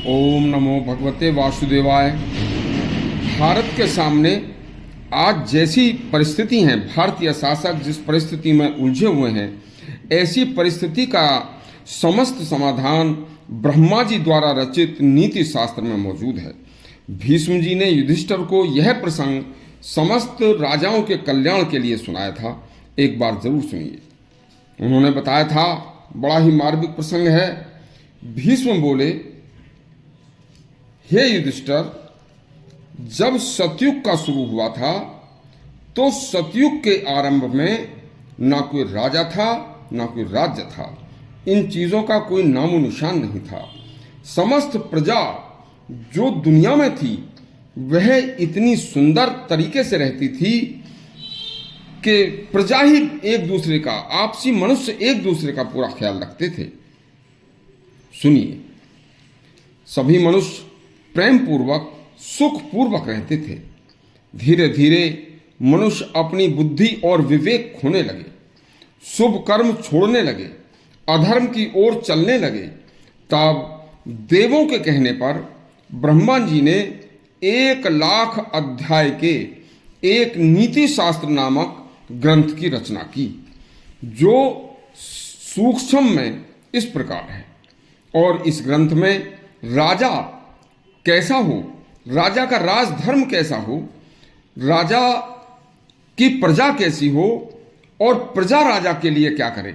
ओम नमो भगवते वासुदेवाय। भारत के सामने आज जैसी परिस्थिति हैं, भारतीय शासक जिस परिस्थिति में उलझे हुए हैं, ऐसी परिस्थिति का समस्त समाधान ब्रह्मा जी द्वारा रचित नीति शास्त्र में मौजूद है। भीष्म जी ने युधिष्ठिर को यह प्रसंग समस्त राजाओं के कल्याण के लिए सुनाया था। एक बार जरूर सुनिए। उन्होंने बताया था, बड़ा ही मार्मिक प्रसंग है। भीष्म बोले, हे युधिष्ठिर, जब सतयुग का शुरू हुआ था तो सतयुग के आरंभ में ना कोई राजा था ना कोई राज्य था। इन चीजों का कोई नामो निशान नहीं था। समस्त प्रजा जो दुनिया में थी वह इतनी सुंदर तरीके से रहती थी कि प्रजा ही एक दूसरे का, आपसी मनुष्य एक दूसरे का पूरा ख्याल रखते थे। सुनिए, सभी मनुष्य प्रेम पूर्वक सुख पूर्वक रहते थे। धीरे धीरे मनुष्य अपनी बुद्धि और विवेक खोने लगे, शुभ कर्म छोड़ने लगे, अधर्म की ओर चलने लगे। तब देवों के कहने पर ब्रह्मा जी ने 1,00,000 अध्याय के एक नीति शास्त्र नामक ग्रंथ की रचना की, जो सूक्ष्म में इस प्रकार है। और इस ग्रंथ में राजा कैसा हो, राजा का राजधर्म कैसा हो, राजा की प्रजा कैसी हो और प्रजा राजा के लिए क्या करे,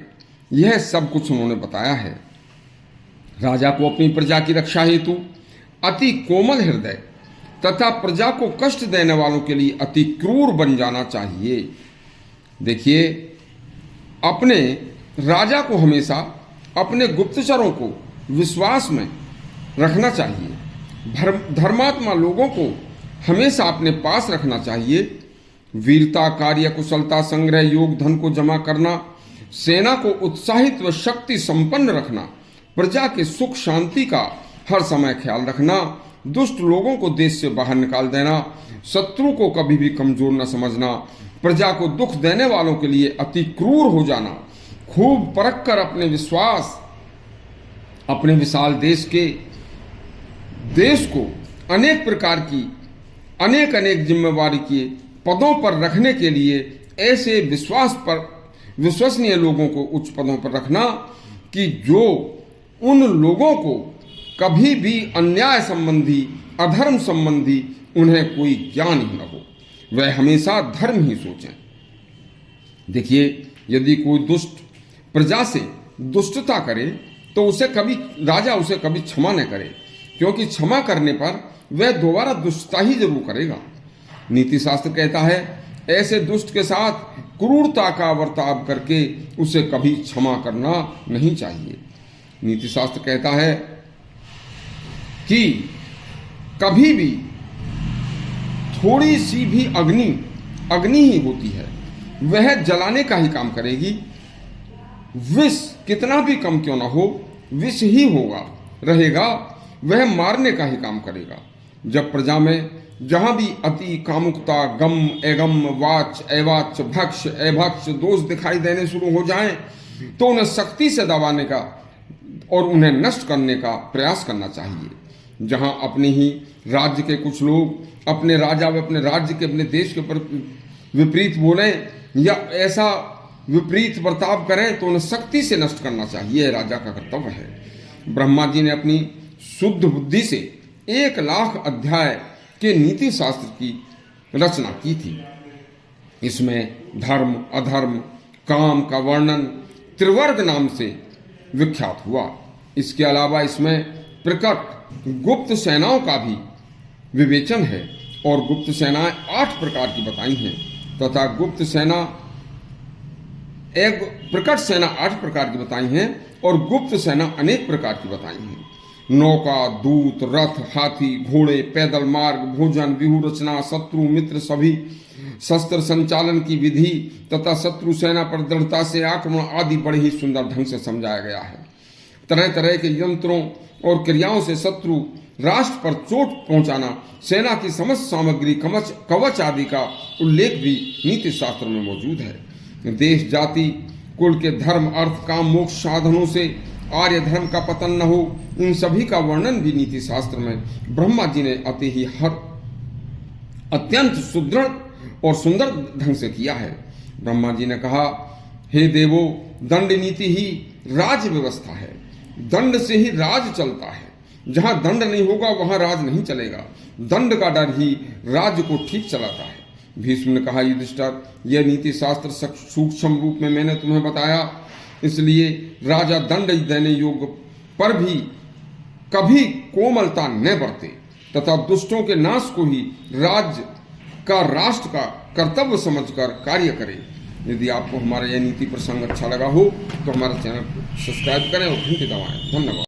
यह सब कुछ उन्होंने बताया है। राजा को अपनी प्रजा की रक्षा हेतु अति कोमल हृदय तथा प्रजा को कष्ट देने वालों के लिए अति क्रूर बन जाना चाहिए। देखिए, अपने राजा को हमेशा अपने गुप्तचरों को विश्वास में रखना चाहिए। धर्मात्मा लोगों को हमेशा अपने पास रखना चाहिए। वीरता, कार्य कुशलता, संग्रह, योग, धन को जमा करना, सेना को उत्साहित व शक्ति संपन्न रखना, प्रजा के सुख शांति का हर समय ख्याल रखना, दुष्ट लोगों को देश से बाहर निकाल देना, शत्रु को कभी भी कमजोर न समझना, प्रजा को दुख देने वालों के लिए अति क्रूर हो जाना, खूब परख कर अपने विशाल देश को अनेक प्रकार की अनेक जिम्मेवारी के पदों पर रखने के लिए ऐसे विश्वसनीय लोगों को उच्च पदों पर रखना कि जो उन लोगों को कभी भी अन्याय संबंधी, अधर्म संबंधी उन्हें कोई ज्ञान ही न हो, वह हमेशा धर्म ही सोचें। देखिए, यदि कोई दुष्ट प्रजा से दुष्टता करे तो राजा उसे कभी क्षमा न करे, क्योंकि क्षमा करने पर वह दोबारा दुष्टता ही जरूर करेगा। नीति शास्त्र कहता है, ऐसे दुष्ट के साथ क्रूरता का बर्ताव करके उसे कभी क्षमा करना नहीं चाहिए। नीति शास्त्र कहता है कि कभी भी थोड़ी सी भी अग्नि ही होती है, वह जलाने का ही काम करेगी। विष कितना भी कम क्यों ना हो, विष ही रहेगा, वह मारने का ही काम करेगा। जब प्रजा में जहां भी अति कामुकता, गम, एगम, वाच, एवाच, भक्ष, एभक्ष दोष दिखाई देने शुरू हो जाएं, तो उन्हें सख्ती से दबाने का और उन्हें नष्ट करने का प्रयास करना चाहिए। जहां अपने ही राज्य के कुछ लोग अपने राजा व अपने राज्य के, अपने देश के ऊपर विपरीत बोलें या ऐसा विपरीत बर्ताव करें तो उन्हें सख्ती से नष्ट करना चाहिए, राजा का कर्तव्य है। ब्रह्मा जी ने अपनी शुद्ध बुद्धि से 1,00,000 अध्याय के नीति शास्त्र की रचना की थी। इसमें धर्म, अधर्म, काम का वर्णन त्रिवर्ग नाम से विख्यात हुआ। इसके अलावा इसमें प्रकट गुप्त सेनाओं का भी विवेचन है, और गुप्त सेनाएं 8 प्रकार की बताई हैं, तथा गुप्त सेना प्रकट सेना 8 प्रकार की बताई हैं और गुप्त सेना अनेक प्रकार की बताई हैं। नौका, दूत, रथ, हाथी, घोड़े, पैदल मार्ग, भोजन, व्यूह रचना, शत्रु मित्र सभी शस्त्र संचालन की विधि तथा शत्रु सेना पर दृढ़ता से आक्रमण आदि बड़े ही सुंदर ढंग से समझाया गया है। तरह तरह के यंत्रों और क्रियाओं से शत्रु राष्ट्र पर चोट पहुंचाना, सेना की समस्त सामग्री, कवच आदि का उल्लेख भी नीति शास्त्र में मौजूद है। देश, जाति, कुल के धर्म, अर्थ, काम, मोक्ष साधनों से आर्य धर्म का पतन न हो, इन सभी का वर्णन भी नीति शास्त्र में ब्रह्मा जी ने अति ही अत्यंत सुदृढ़ और सुंदर ढंग से किया है। ब्रह्मा जी ने कहा, हे देवो, दंड नीति ही राज व्यवस्था है। दंड से ही राज चलता है। जहां दंड नहीं होगा वहां राज नहीं चलेगा। दंड का डर ही राज्य को ठीक चलाता है। भीष्म ने कहा, युधिष्ठिर, यह नीति शास्त्र सूक्ष्म रूप में मैंने तुम्हें बताया, इसलिए राजा दंड देने योग्य पर भी कभी कोमलता न बरते तथा दुष्टों के नाश को ही राज्य का, राष्ट्र का कर्तव्य समझकर कार्य करे। यदि आपको हमारा यह नीति प्रसंग अच्छा लगा हो तो हमारे चैनल को सब्सक्राइब करें और घंटी दबाएं। धन्यवाद।